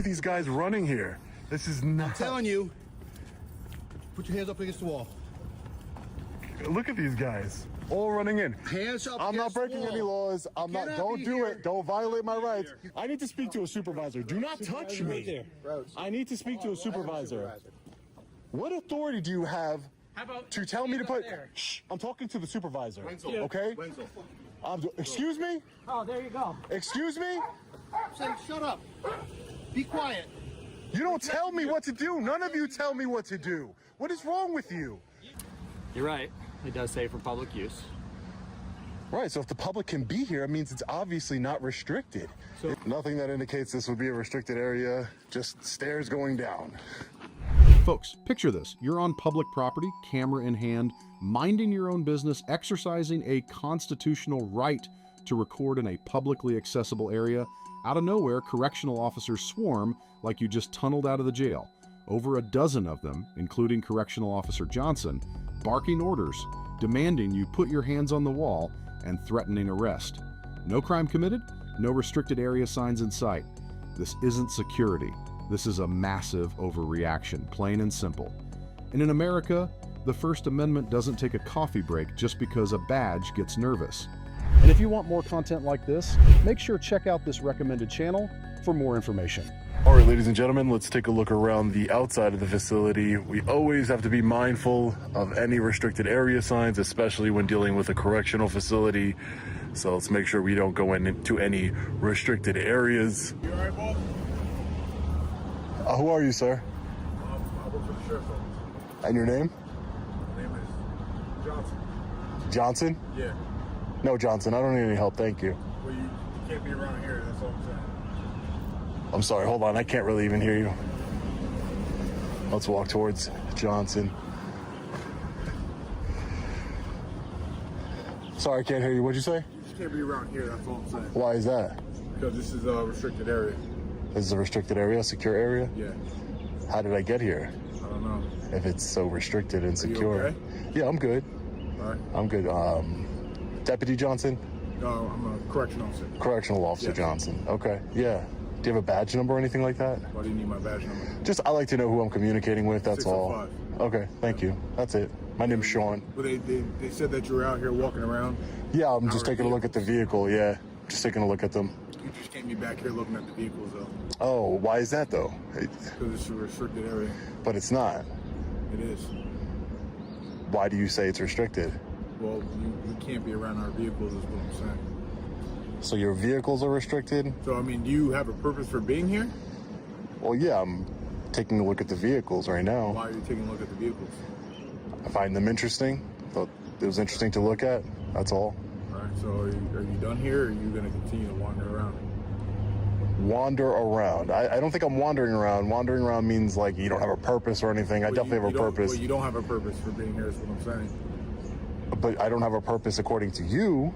at these guys running here. This is not. I'm telling you, put your hands up against the wall. Look at these guys. All running in. Hands up. I'm not breaking any laws. I'm not. Don't do it. Don't violate my rights. I need to speak to a supervisor. Do not touch me. I need to speak to a supervisor. What authority do you have to tell me to put? Shh. I'm talking to the supervisor. Okay. Excuse me. Oh, there you go. Excuse me. Say, shut up. Be quiet. You don't tell me what to do. None of you tell me what to do. What is wrong with you? You're right. It does say for public use. Right, so if the public can be here, it means it's obviously not restricted. So, nothing that indicates this would be a restricted area, just stairs going down. Folks, picture this. You're on public property, camera in hand, minding your own business, exercising a constitutional right to record in a publicly accessible area. Out of nowhere, correctional officers swarm like you just tunneled out of the jail. Over a dozen of them, including Correctional Officer Johnson, barking orders, demanding you put your hands on the wall, and threatening arrest. No crime committed, no restricted area signs in sight. This isn't security. This is a massive overreaction, plain and simple. And in America, the First Amendment doesn't take a coffee break just because a badge gets nervous. And if you want more content like this, make sure to check out this recommended channel for more information. All right, ladies and gentlemen, let's take a look around the outside of the facility. We always have to be mindful of any restricted area signs, especially when dealing with a correctional facility. So let's make sure we don't go into any restricted areas. You all right, Bob? Who are you, sir? I work for the sheriff's office. And your name? My name is Johnson. Johnson? Yeah. No, Johnson, I don't need any help, thank you. Well, you can't be around here, that's all I'm saying. I'm sorry, hold on, I can't really even hear you. Let's walk towards Johnson. Sorry, I can't hear you. What'd you say? You just can't be around here, that's all I'm saying. Why is that? Because this is a restricted area. This is a restricted area, secure area? Yeah. How did I get here? I don't know. If it's so restricted and secure. Are you okay? Yeah, I'm good. All right. I'm good. Deputy Johnson? No, I'm a correctional officer. Correctional Officer Yes. Johnson. Okay, yeah. Do you have a badge number or anything like that? Why do you need my badge number? Just, I like to know who I'm communicating with, that's all. 605. Okay, thank you. That's it. My name's Sean. Well, they said that you were out here walking around. Yeah, I'm just taking a look at the vehicle, yeah. Just taking a look at them. You just can't be back here looking at the vehicles, though. Oh, why is that, though? Because it's a restricted area. But it's not. It is. Why do you say it's restricted? Well, you can't be around our vehicles, is what I'm saying. So your vehicles are restricted? So, I mean, do you have a purpose for being here? Well, yeah, I'm taking a look at the vehicles right now. Why are you taking a look at the vehicles? I find them interesting. Thought it was interesting to look at, that's all. All right, so are you done here, or are you going to continue to wander around? Wander around. I don't think I'm wandering around. Wandering around means like you don't have a purpose or anything. I definitely have a purpose. Well, you don't have a purpose for being here, is what I'm saying. But I don't have a purpose according to you.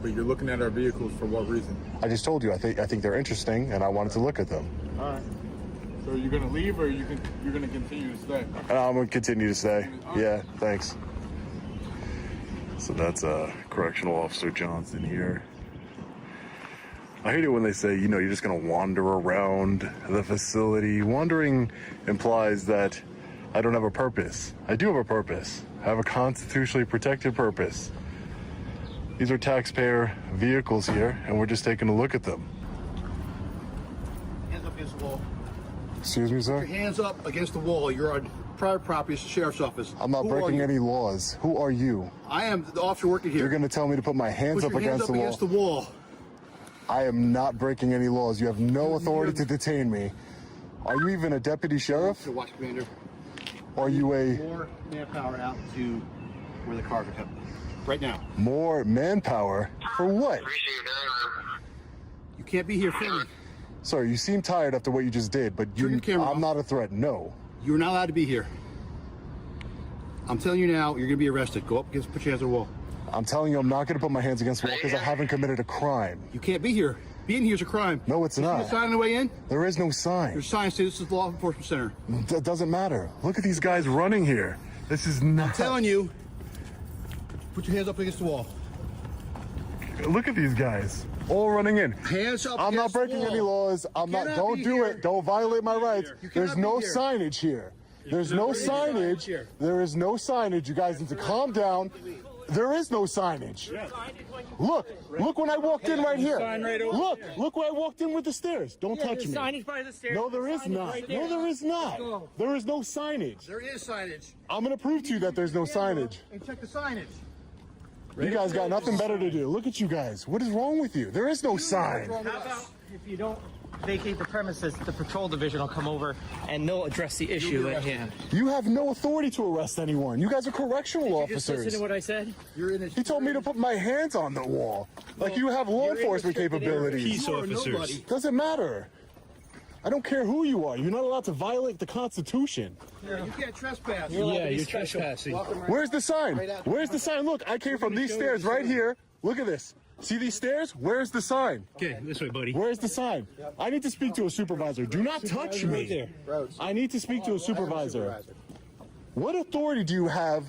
But you're looking at our vehicles for what reason? I just told you I think they're interesting and I wanted to look at them. All right. So you're going to leave, or you're going to continue to stay? And I'm going to continue to stay. Yeah, thanks. So that's Correctional Officer Johnson here. I hate it when they say, you know, you're just going to wander around the facility. Wandering implies that I don't have a purpose. I do have a purpose. I have a constitutionally protected purpose. These are taxpayer vehicles here, and we're just taking a look at them. Hands up against the wall. Excuse me, sir? Your hands up against the wall. You're on private property. It's the sheriff's office. I'm not breaking any laws. Who are you? I am the officer working here. You're going to tell me to put my hands up against the wall? Against the wall. I am not breaking any laws. You have no authority to detain me. Are you even a deputy sheriff? Watch, Commander. Or are you a... More manpower out to where the cars are coming. Right now. More manpower? For what? You can't be here filming. Sir, you seem tired after what you just did, but Turn your camera off. I'm not a threat, no. You're not allowed to be here. I'm telling you now, you're going to be arrested. Go up against, put your hands on the wall. I'm telling you I'm not going to put my hands against the wall because I haven't committed a crime. You can't be here. Being here is a crime. No, it's You see not. the sign on the way in? There is no sign. There's signs saying this is the law enforcement center. That doesn't matter. Look at these guys running here. This is not... I'm telling you, put your hands up against the wall. Look at these guys. All running in. Hands up. I'm not against the breaking any wall. laws. I'm not. cannot Don't be do here. it. Don't violate my rights. You cannot There's no be here. signage here. There's no signage. here. There is no signage. You guys need to calm down. There is no signage. Look when I walked in right here. Look when I walked in with the stairs. Don't touch me. Signage by the stairs. No, there is not. No, there is not. There is no signage. There is signage. I'm gonna prove to you that there's no signage. And check the signage. You guys got nothing better to do. Look at you guys. What is wrong with you? There is no sign. How about if you don't vacate the premises, the patrol division will come over and they'll address the issue at hand. You have no authority to arrest anyone. You guys are correctional Just officers. listen to what I said. You're in a. He told me to put my hands on the wall. Like you have law enforcement capabilities. Peace officers. Doesn't matter. I don't care who you are. You're not allowed to violate the Constitution. You can't trespass. You're trespassing. Where's the sign? Where's the sign? Look, I came from these stairs right here. Look at this. See these stairs? Where's the sign? Okay, this way, buddy. Where's the sign? I need to speak to a supervisor. Do not touch me. I need to speak to a supervisor. What authority do you have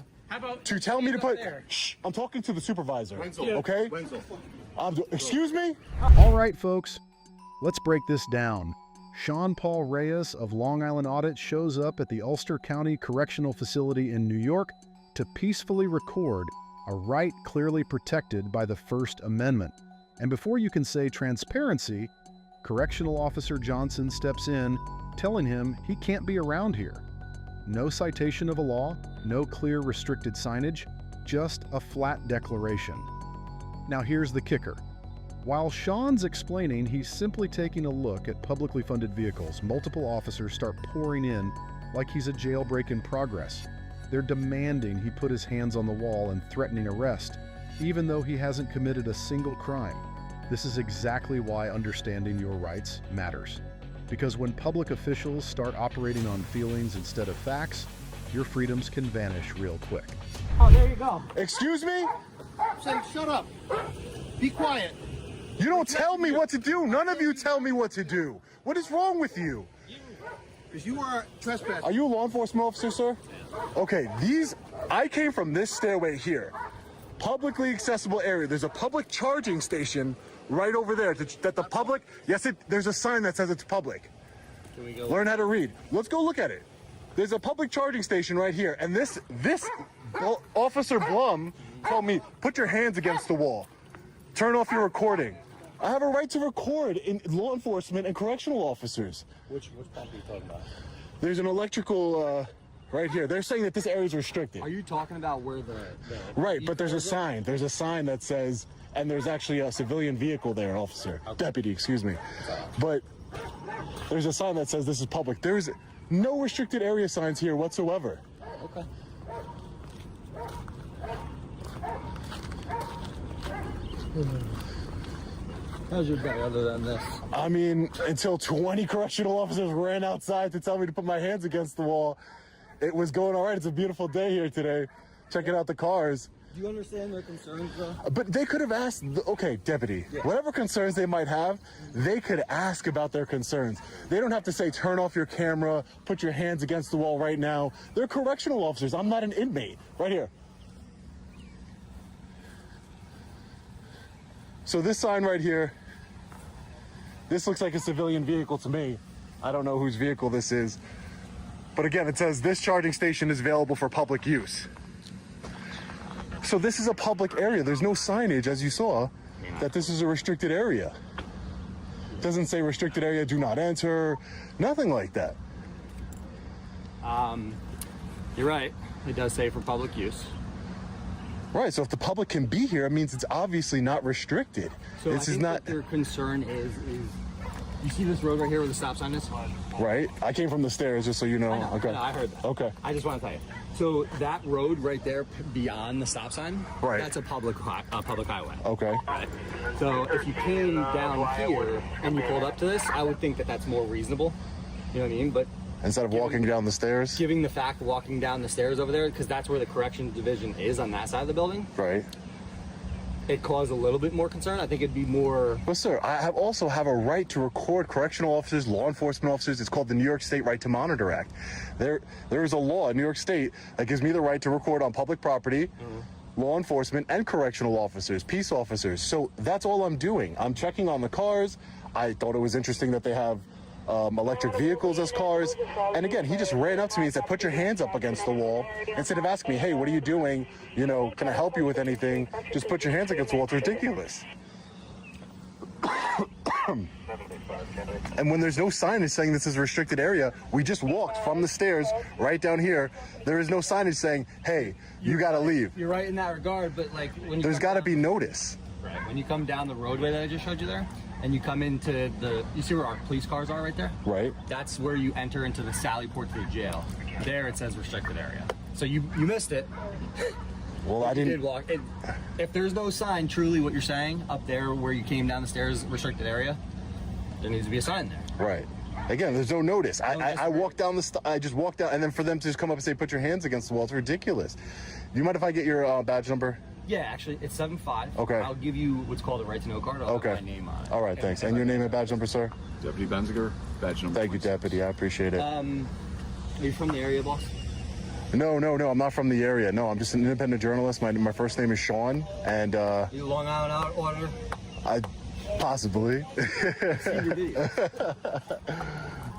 to tell me to put... Shh, I'm talking to the supervisor. Okay? Excuse me? All right, folks, let's break this down. Sean Paul Reyes of Long Island Audit shows up at the Ulster County Correctional Facility in New York to peacefully record a right clearly protected by the First Amendment. And before you can say transparency, Correctional Officer Johnson steps in, telling him he can't be around here. No citation of a law, no clear restricted signage, just a flat declaration. Now here's the kicker. While Sean's explaining, he's simply taking a look at publicly funded vehicles. Multiple officers start pouring in like he's a jailbreak in progress. They're demanding he put his hands on the wall and threatening arrest, even though he hasn't committed a single crime. This is exactly why understanding your rights matters. Because when public officials start operating on feelings instead of facts, your freedoms can vanish real quick. Oh, there you go. Excuse me? Say, shut up. Be quiet. You don't tell me what to do. None of you tell me what to do. What is wrong with you? Because you are trespassing. Are you a law enforcement officer, sir? Okay, I came from this stairway here. Publicly accessible area. There's a public charging station right over there that the public, there's a sign that says it's public. Can we go? Learn how to read. Let's go look at it. There's a public charging station right here. And this Officer Blum told me, put your hands against the wall. Turn off your recording. I have a right to record in law enforcement and correctional officers. Which pump are you talking about? There's an electrical right here. They're saying that this area is restricted. Are you talking about where the Right, but there's a sign. There's a sign that says, and there's actually a civilian vehicle there, officer. Deputy, excuse me. But there's a sign that says this is public. There's no restricted area signs here whatsoever. Okay. How's your day other than this? I mean, until 20 correctional officers ran outside to tell me to put my hands against the wall, it was going all right. It's a beautiful day here today. Checking out the cars. Do you understand their concerns, though? But they could have asked, okay, deputy, whatever concerns they might have, they could ask about their concerns. They don't have to say, turn off your camera, put your hands against the wall right now. They're correctional officers. I'm not an inmate. Right here. So this sign right here, this looks like a civilian vehicle to me. I don't know whose vehicle this is. But again, it says this charging station is available for public use. So this is a public area. There's no signage, as you saw, that this is a restricted area. It doesn't say restricted area, do not enter, nothing like that. You're right. It does say for public use. Right, so if the public can be here, it means it's obviously not restricted. So This I is think not, what their concern is you see this road right here where the stop sign is? right? I came from the stairs, just so you know. Okay. I heard that. Okay. I just want to tell you. So that road right there beyond the stop sign, Right. that's a public highway. Okay. Right? So if you came down here and you pulled up to this, I would think that that's more reasonable. You know what I mean? But Instead of walking down the stairs? giving the fact walking down the stairs over there, because that's where the corrections division is on that side of the building, Right. it caused a little bit more concern. I think it'd be more. But sir, I also have a right to record correctional officers, law enforcement officers. It's called the New York State Right to Monitor Act. There is a law in New York State that gives me the right to record on public property law enforcement and correctional officers, peace officers. So that's all I'm doing. I'm checking on the cars. I thought it was interesting that they have electric vehicles as cars. And again, he just ran up to me and said, put your hands up against the wall. Instead of asking me, hey, what are you doing? You know, can I help you with anything? Just put your hands against the wall. It's ridiculous. And when there's no signage saying this is a restricted area, we just walked from the stairs right down here. There is no signage saying, hey, you got to leave. You're right in that regard, but like when you There's got to be notice. Right. When you come down the roadway that I just showed you there, and you come into you see where our police cars are right there? Right. That's where you enter into the Sally Port to the jail. There it says restricted area. So you missed it. Well, I You didn't. did walk. If there's no sign, truly what you're saying, up there where you came down the stairs, restricted area, there needs to be a sign there. Right. Again, there's no notice. just I walked down I just walked down, and then for them to just come up and say, put your hands against the wall, it's ridiculous. Do you mind if I get your badge number? Yeah, actually, it's 7-5. Okay. I'll give you what's called a right to know card. I'll Okay. have my name on it. All right, thanks. And your name and badge number, sir? Deputy Benziger, badge number. Thank you, 26. Deputy. I appreciate it. Are you from the area, boss? No, I'm not from the area. No, I'm just an independent journalist. My first name is Sean, and You Long Island Auditor? I possibly. Seen your video.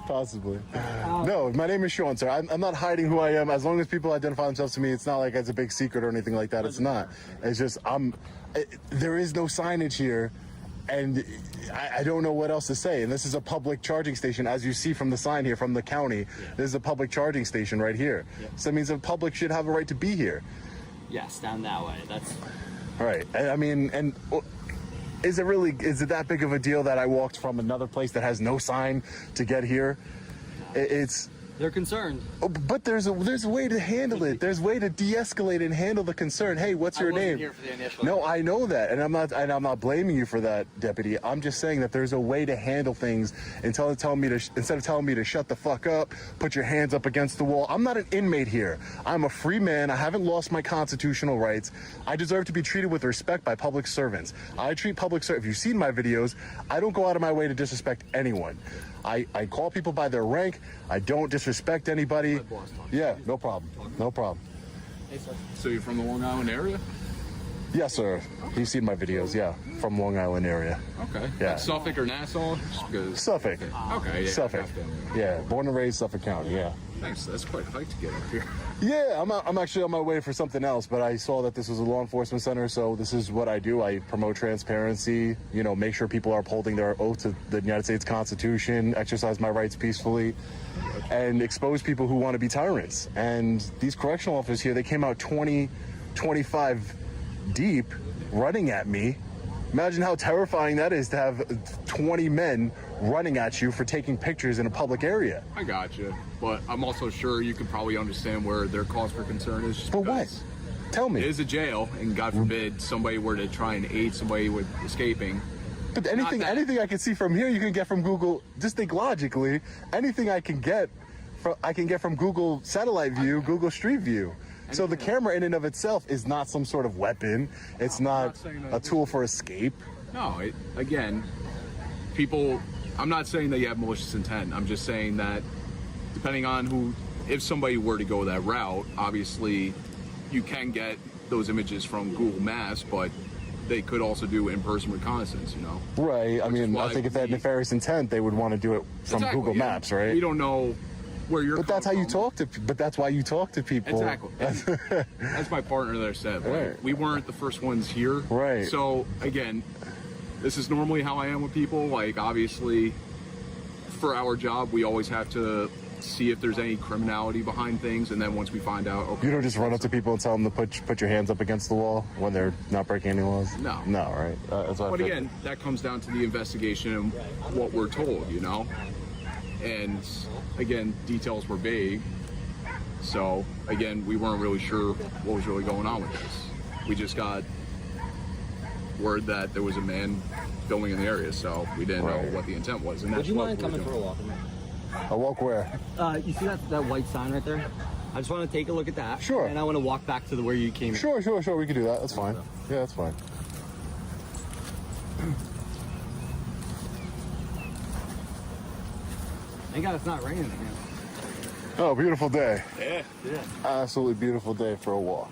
Possibly. No, my name is Sean, sir. I'm not hiding who I am. As long as people identify themselves to me, it's not like it's a big secret or anything like that. It's not. It's just there is no signage here, and I don't know what else to say. And this is a public charging station, as you see from the sign here from the county. This is a public charging station right here. So that means the public should have a right to be here. Yes, down that way. That's Right. I mean, and is it that big of a deal that I walked from another place that has no sign to get here? they're concerned. But there's a way to handle it. There's a way to de-escalate and handle the concern. Hey, what's your I wasn't name? here for the initial. No, I know that, and I'm not blaming you for that, Deputy. I'm just saying that there's a way to handle things instead of telling me to shut the fuck up, put your hands up against the wall. I'm not an inmate here. I'm a free man. I haven't lost my constitutional rights. I deserve to be treated with respect by public servants. I treat public servants. If you've seen my videos, I don't go out of my way to disrespect anyone. I call people by their rank. I don't disrespect anybody. Yeah, no problem. No problem. Hey, sir. So you're from the Long Island area? Yes, sir. You've seen my videos, yeah, from Long Island area. Okay. Yeah. Like Suffolk or Nassau? Just because. Suffolk. Okay, yeah. Suffolk. Yeah, born and raised Suffolk County, yeah. Thanks. That's quite a hike to get up here. Yeah, I'm actually on my way for something else, but I saw that this was a law enforcement center, so this is what I do. I promote transparency, make sure people are upholding their oath to the United States Constitution, exercise my rights peacefully, and expose people who want to be tyrants. And these correctional officers here, they came out 20, 25 deep running at me. Imagine how terrifying that is to have 20 men running at you for taking pictures in a public area. I got you, but I'm also sure you can probably understand where their cause for concern is. Just For what? because Tell It me. is a jail, and God forbid somebody were to try and aid somebody with escaping. But anything I can see from here, you can get from Google. Just think logically. Anything I can get from Google Satellite View, Google Street View. So the camera in and of itself is not some sort of weapon. It's not saying a that. tool for escape. No, again, people. I'm not saying that you have malicious intent. I'm just saying that depending on if somebody were to go that route, obviously you can get those images from Google Maps, but they could also do in-person reconnaissance, Right. I Which is mean, I why think if they had we- nefarious intent, they would want to do it from Exactly, Google yeah. Maps, right? You don't know where you're But that's how coming you from. talk to. But that's why you talk to people. Exactly. That's my partner there said. Like, Right. we weren't the first ones here. Right. So again, this is normally how I am with people. Like obviously, for our job, we always have to see if there's any criminality behind things, and then once we find out, okay. You don't just run up to people and tell them to put your hands up against the wall when they're not breaking any laws. No. No, right? That's what I But figured. again, that comes down to the investigation and what we're told, And again, details were vague. So again, we weren't really sure what was really going on with this. We just got word that there was a man filming in the area, so we didn't Right. know what the intent was. And Would that's you what mind we're coming for a doing. walk with me? A walk where? You see that white sign right there? I just want to take a look at that. Sure. And I want to walk back to where you came. Sure. We can do that. That's fine. Yeah, that's fine. Thank God it's not raining again. Oh, beautiful day. Yeah. Yeah. Absolutely beautiful day for a walk.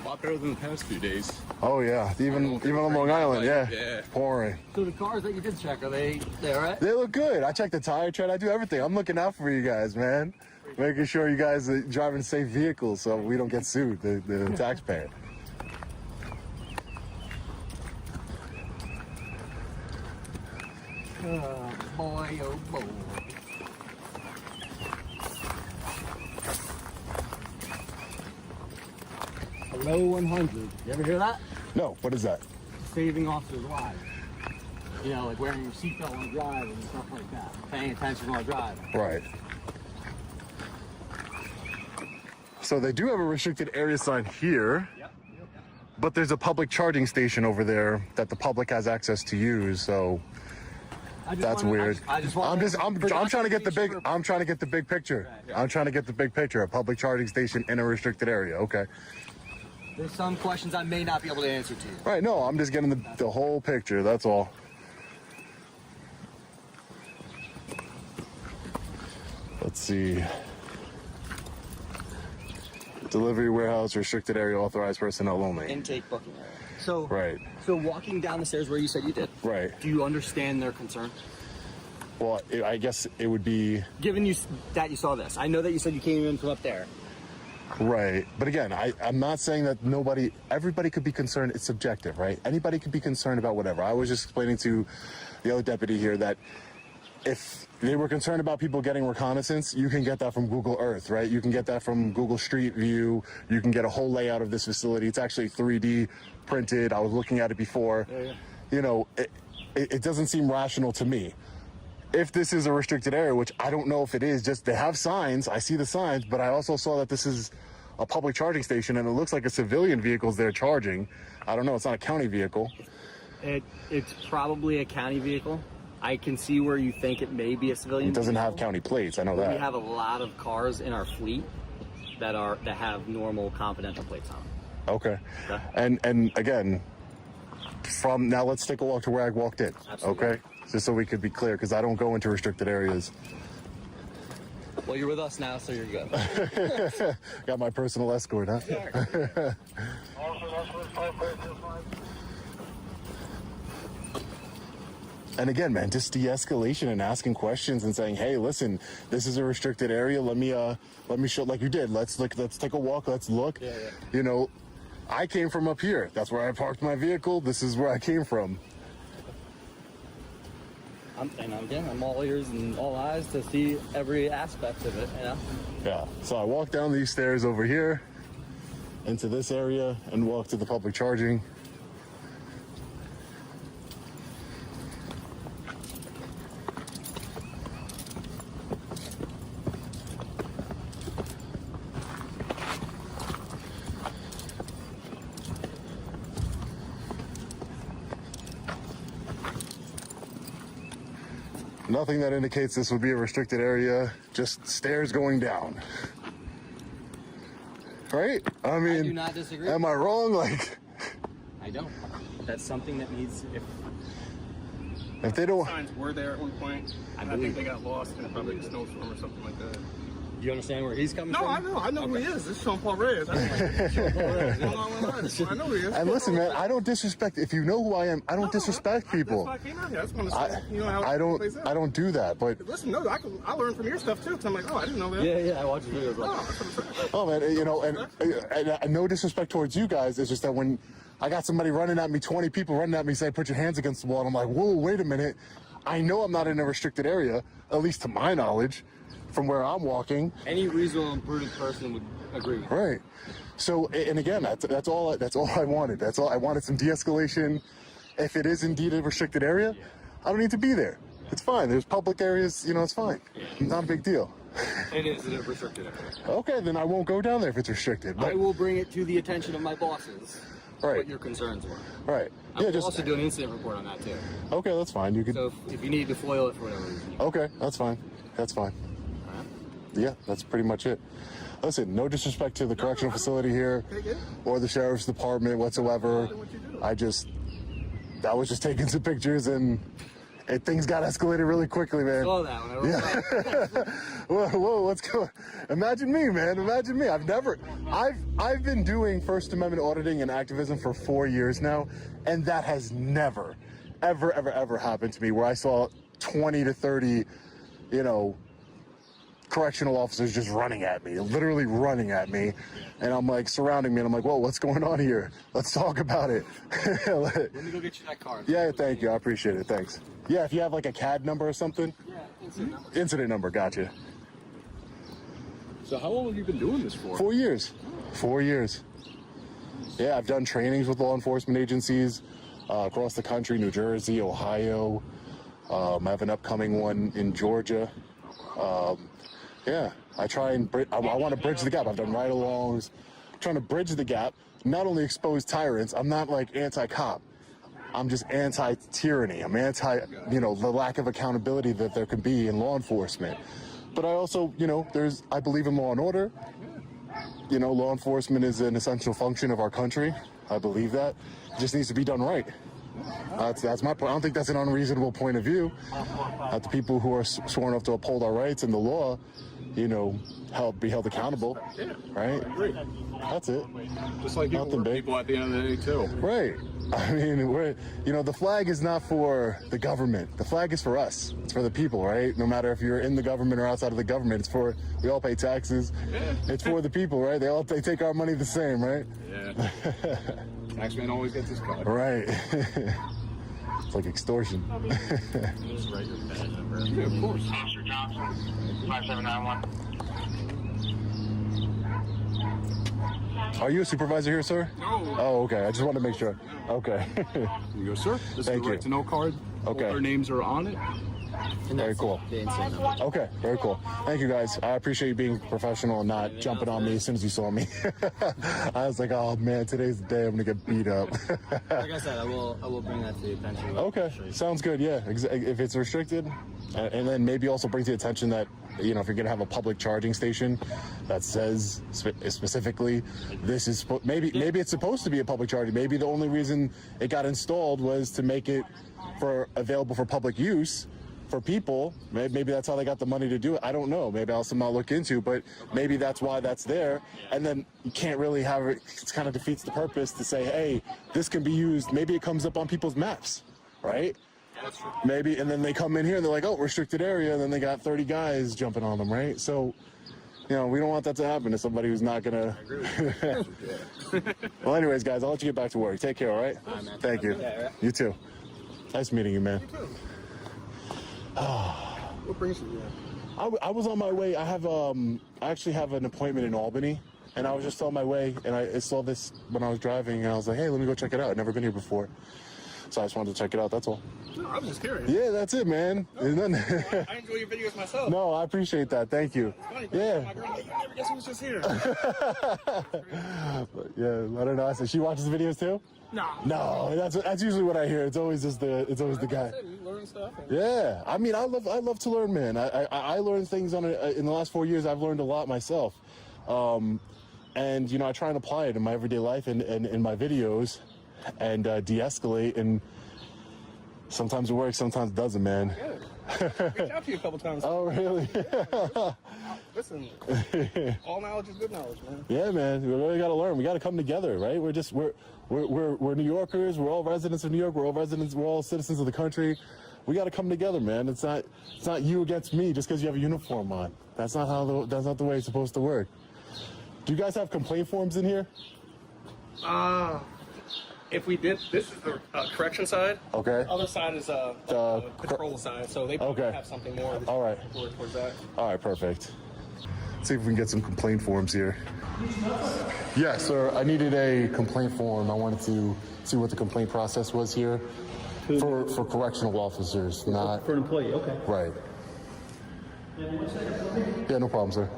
A lot better than the past few days. Oh yeah, even on Long Island, yeah. Yeah. Pouring. So the cars that you did check, are they all right? They look good. I check the tire tread. I do everything. I'm looking out for you guys, man. Making sure you guys are driving safe vehicles so we don't get sued, the taxpayer. Oh boy, oh boy. Hello 100. You ever hear that? No, what is that? Saving officers' lives. You know, like wearing your seatbelt on the drive and stuff like that. Paying attention while driving. Right. So they do have a restricted area sign here, Yep. but there's a public charging station over there that the public has access to use. So that's weird. I'm trying to get the big. I'm trying to get the big picture. Right. I'm trying to get the big picture. A public charging station in a restricted area. Okay. There's some questions I may not be able to answer to you. Right. No, I'm just getting the whole picture. That's all. Let's see. Delivery warehouse, restricted area, authorized personnel only. Intake booking area. So, Right. So walking down the stairs where you said you did. Right. Do you understand their concern? Well, I guess it would be Given you that you saw this, I know that you said you came in from up there. right. But again, I'm not saying that everybody could be concerned. It's subjective, right? Anybody could be concerned about whatever. I was just explaining to the other deputy here that if they were concerned about people getting reconnaissance, you can get that from Google Earth, right? You can get that from Google Street View. You can get a whole layout of this facility. It's actually 3D printed. I was looking at it before. Yeah. You know, it doesn't seem rational to me. If this is a restricted area, which I don't know if it is, just they have signs. I see the signs, but I also saw that this is a public charging station and it looks like a civilian vehicle's there charging. I don't know. It's not a county vehicle. It's probably a county vehicle. I can see where you think it may be a civilian. It doesn't have vehicle. county plates. I know We that. have a lot of cars in our fleet that have normal confidential plates on them. Okay. Okay. And again, from now, let's take a walk to where I walked in. Absolutely. Okay. Just so we could be clear, because I don't go into restricted areas. Well, you're with us now, so you're good. Got my personal escort, huh? And again, man, just de-escalation and asking questions and saying, "Hey, listen, this is a restricted area. Let me show, like you did. Let's look. Let's take a walk. Let's look. Yeah. You know, I came from up here. That's where I parked my vehicle. This is where I came from. I'm all ears and all eyes to see every aspect of it, you know? Yeah. So I walked down these stairs over here into this area and walked to the public charging. Nothing that indicates this would be a restricted area, just stairs going down. Right? I mean, I do not disagree. Am I wrong? Like, I don't. That's something that needs, if they don't, Signs were there at one point. I think they got lost in probably a snowstorm or something like that. do you understand where he's coming No, from? I know who he is. This is Sean Paul Reyes. I know who he is. and listen, man, I don't disrespect. If you know who I am, I don't disrespect people. That's why I came out here. I just want to see, you know, how I it plays don't. out. I don't do that. But Listen, no, I learned from your stuff too. So I'm like, oh, I didn't know that. Yeah, I watch your videos. Oh, that's what I'm saying. oh man, you know, and no disrespect towards you guys. It's just that when I got somebody running at me, 20 people running at me, saying, "Put your hands against the wall," and I'm like, "Whoa, wait a minute." I know I'm not in a restricted area, at least to my knowledge, from where I'm walking. Any reasonable and prudent person would agree with you. Right. So, and again, that's all I wanted. That's all I wanted, some de-escalation. If it is indeed a restricted area, I don't need to be there. It's fine. There's public areas, you know, it's fine. Not a big deal. It is a restricted area. Okay, then I won't go down there if it's restricted. I But, will bring it to the attention of my bosses Right. what your concerns were. right. I Yeah, will just also do an incident report on that too. okay. That's fine. You could. So if you need to foil it for whatever reason. Okay, that's fine. That's fine. Alright. Yeah, that's pretty much it. Listen, no disrespect to the correctional facility here or the sheriff's department whatsoever. I was just taking some pictures, and things got escalated really quickly, man. Saw that when I rolled Yeah. Whoa, what's going? Imagine me, man. Imagine me. I've been doing First Amendment auditing and activism for 4 years now, and that has never, ever happened to me where I saw 20 to 30, you know, correctional officers just running at me, literally running at me. And I'm like surrounding me and I'm like, whoa, what's going on here? Let's talk about it. Let me go get you that card. Yeah, thank you. I appreciate it. Thanks. Yeah, if you have like a CAD number or something. Yeah, incident number. Incident number, gotcha. So how long have you been doing this for? 4 years. 4 years. Yeah, I've done trainings with law enforcement agencies across the country, New Jersey, Ohio. I have an upcoming one in Georgia. Yeah, I try and I want to bridge the gap. I've done ride-alongs, trying to bridge the gap, not only expose tyrants. I'm not like anti-cop. I'm just anti-tyranny. I'm anti, you know, the lack of accountability that there can be in law enforcement. But I also, you know, I believe in law and order. You know, law enforcement is an essential function of our country. I believe that. It just needs to be done right. That's my point. I don't think that's an unreasonable point of view. That the people who are sworn off to uphold our rights and the law, you know, be held accountable. Yeah, right? I agree. That's it. Just like Nothing big. people at the end of the day too. Right. I mean, you know, the flag is not for the government. The flag is for us. It's for the people, right? No matter if you're in the government or outside of the government, we all pay taxes. Yeah. It's for the people, right? They take our money the same, right? Yeah. Taxman always gets his cut. Right. It's like extortion. Just write your badge number. Yeah, of course. Officer Johnson, 5791. Are you a supervisor here, sir? No. Oh, okay. I just wanted to make sure. Okay. Here you go, sir. This Thank is the you. right to know card. Okay. All their names are on it. Very cool. The incident number. Okay, very cool. Thank you, guys. I appreciate you being professional and not jumping on me as soon as you saw me. I was like, oh man, today's the day I'm gonna get beat up. Like I said, I will bring that to the attention. Okay, sounds good. Yeah, if it's restricted, and then maybe also bring to the attention that, you know, if you're gonna have a public charging station that says specifically this is maybe it's supposed to be a public charging. Maybe the only reason it got installed was to make it available for public use. For people, maybe that's how they got the money to do it. I don't know. Maybe I'll somehow look into, but maybe that's why that's there. And then you can't really have it. It kind of defeats the purpose to say, hey, this can be used. Maybe it comes up on people's maps, right? Maybe, and then they come in here and they're like, oh, restricted area. And then they got 30 guys jumping on them, right? So, you know, we don't want that to happen to somebody who's not gonna. Well, anyways, guys, I'll let you get back to work. Take care, all right? All right, man. Thank you. Yeah, right. You too. Nice meeting you, man. What brings you here? I was on my way. I actually have an appointment in Albany, and I was just on my way, and I saw this when I was driving, and I was like, hey, let me go check it out. I've never been here before, so I just wanted to check it out. That's all. No, I was just curious. Yeah, that's it, man. I enjoy your videos myself. No, I appreciate that. Thank you. Funny, Yeah. My girl, like, you never guess who was just here. Yeah, I don't know. I said she watches the videos too. No, that's usually what I hear. It's always the guy. You learn stuff. And Yeah, I mean, I love to learn, man. I learned things in the last 4 years. I've learned a lot myself, and you know, I try and apply it in my everyday life and in my videos, and de-escalate. And sometimes it works, sometimes it doesn't, man. reached out to you a couple times. Oh, really? Listen, all knowledge is good knowledge, man. Yeah, man. We really got to learn. We got to come together, right? We're New Yorkers. We're all residents of New York. We're all citizens of the country. We got to come together, man. It's not you against me just because you have a uniform on. That's not the way it's supposed to work. Do you guys have complaint forms in here? If we did, this is the correction side. Okay. Other side is the patrol side, so they probably have something more. All right. Towards that. All right, perfect. Let's see if we can get some complaint forms here. Yes, sir. I needed a complaint form. I wanted to see what the complaint process was here for correctional officers, not For an employee, okay. right. Yeah, no problem, sir.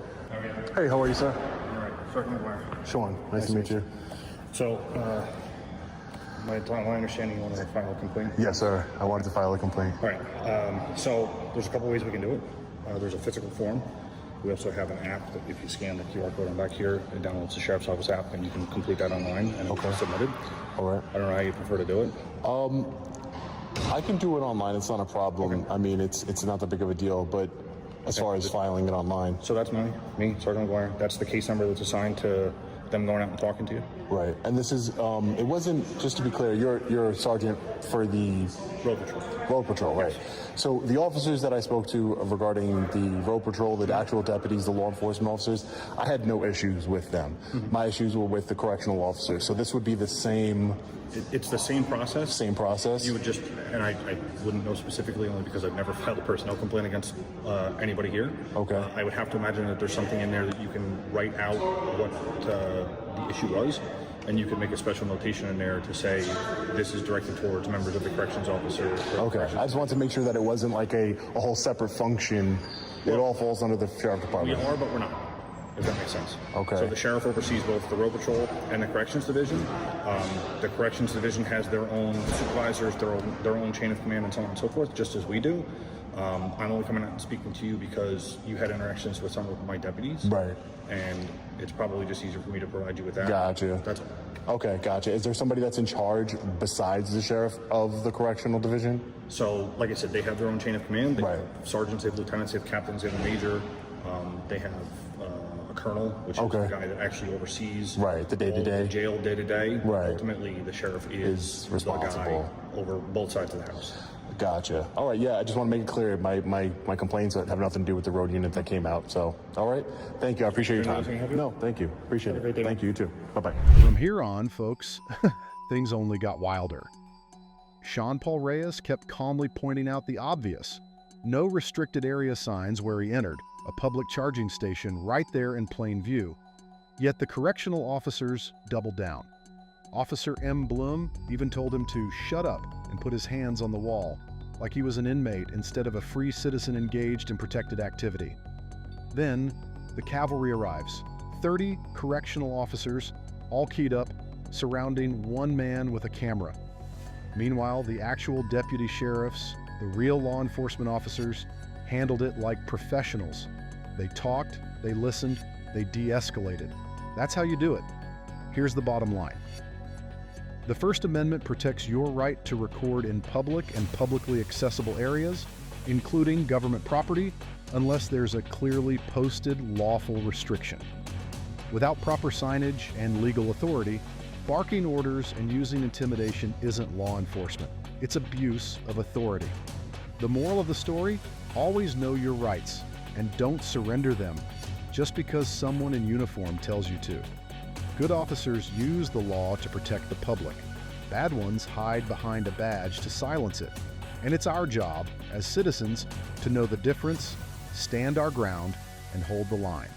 Hey, how are you, sir? All right, Sergeant McGuire. Sean, nice to meet you. So, my understanding you want to file a complaint? Yes, sir. I wanted to file a complaint. All right, so there's a couple ways we can do it. There's a physical form. We also have an app that if you scan the QR code on back here, it downloads the Sheriff's Office app and you can complete that online and it'll be submitted. All right. I don't know how you prefer to do it. I can do it online. It's not a problem. Okay. I mean, it's not that big of a deal, but as far as filing it online. So that's me, Sergeant McGuire. That's the case number that's assigned to them going out and talking to you. Right. And this is, it wasn't, just to be clear, you're a sergeant for the Road patrol. Road Patrol, right. So the officers that I spoke to regarding the Road Patrol, the actual deputies, the law enforcement officers, I had no issues with them. My issues were with the correctional officers. So this would be the same... It's the same process. Same process? You would just, and I wouldn't know specifically only because I've never filed a personnel complaint against anybody here. Okay. I would have to imagine that there's something in there that you can write out what the issue was, and you could make a special notation in there to say this is directed towards members of the corrections officer. Okay. I just wanted to make sure that it wasn't like a whole separate function. It all falls under the sheriff We department. are, but we're not, if that makes sense. Okay. So the sheriff oversees both the road patrol and the corrections division. The corrections division has their own supervisors, their own chain of command, and so on and so forth, just as we do. I'm only coming out and speaking to you because you had interactions with some of my deputies. Right. And it's probably just easier for me to provide you with that. Gotcha. That's all. Okay, gotcha. Is there somebody that's in charge besides the sheriff of the correctional division? So, like I said, they have their own chain of command. They Right. have sergeants, they have lieutenants, they have captains, they have a major. They have a colonel, which is Okay. the guy that actually oversees Right, the day-to-day. all the jail day-to-day. Right. Ultimately, the sheriff is responsible. the guy over both sides of the house. Gotcha. All right, yeah, I just want to make it clear. My complaints have nothing to do with the road unit that came out. So, all right. Thank you. I appreciate your time. Anything else I can help you? No, thank you. Appreciate Have a it. great day. Thank you, you too. Bye-bye. From here on, folks, things only got wilder. Sean Paul Reyes kept calmly pointing out the obvious. No restricted area signs where he entered, a public charging station right there in plain view. Yet the correctional officers doubled down. Officer M. Bloom even told him to shut up and put his hands on the wall, like he was an inmate instead of a free citizen engaged in protected activity. Then, the cavalry arrives. 30 correctional officers, all keyed up, surrounding one man with a camera. Meanwhile, the actual deputy sheriffs, the real law enforcement officers, handled it like professionals. They talked, they listened, they de-escalated. That's how you do it. Here's the bottom line. The First Amendment protects your right to record in public and publicly accessible areas, including government property, unless there's a clearly posted lawful restriction. Without proper signage and legal authority, barking orders and using intimidation isn't law enforcement. It's abuse of authority. The moral of the story? Always know your rights and don't surrender them just because someone in uniform tells you to. Good officers use the law to protect the public. Bad ones hide behind a badge to silence it. And it's our job, as citizens, to know the difference, stand our ground, and hold the line.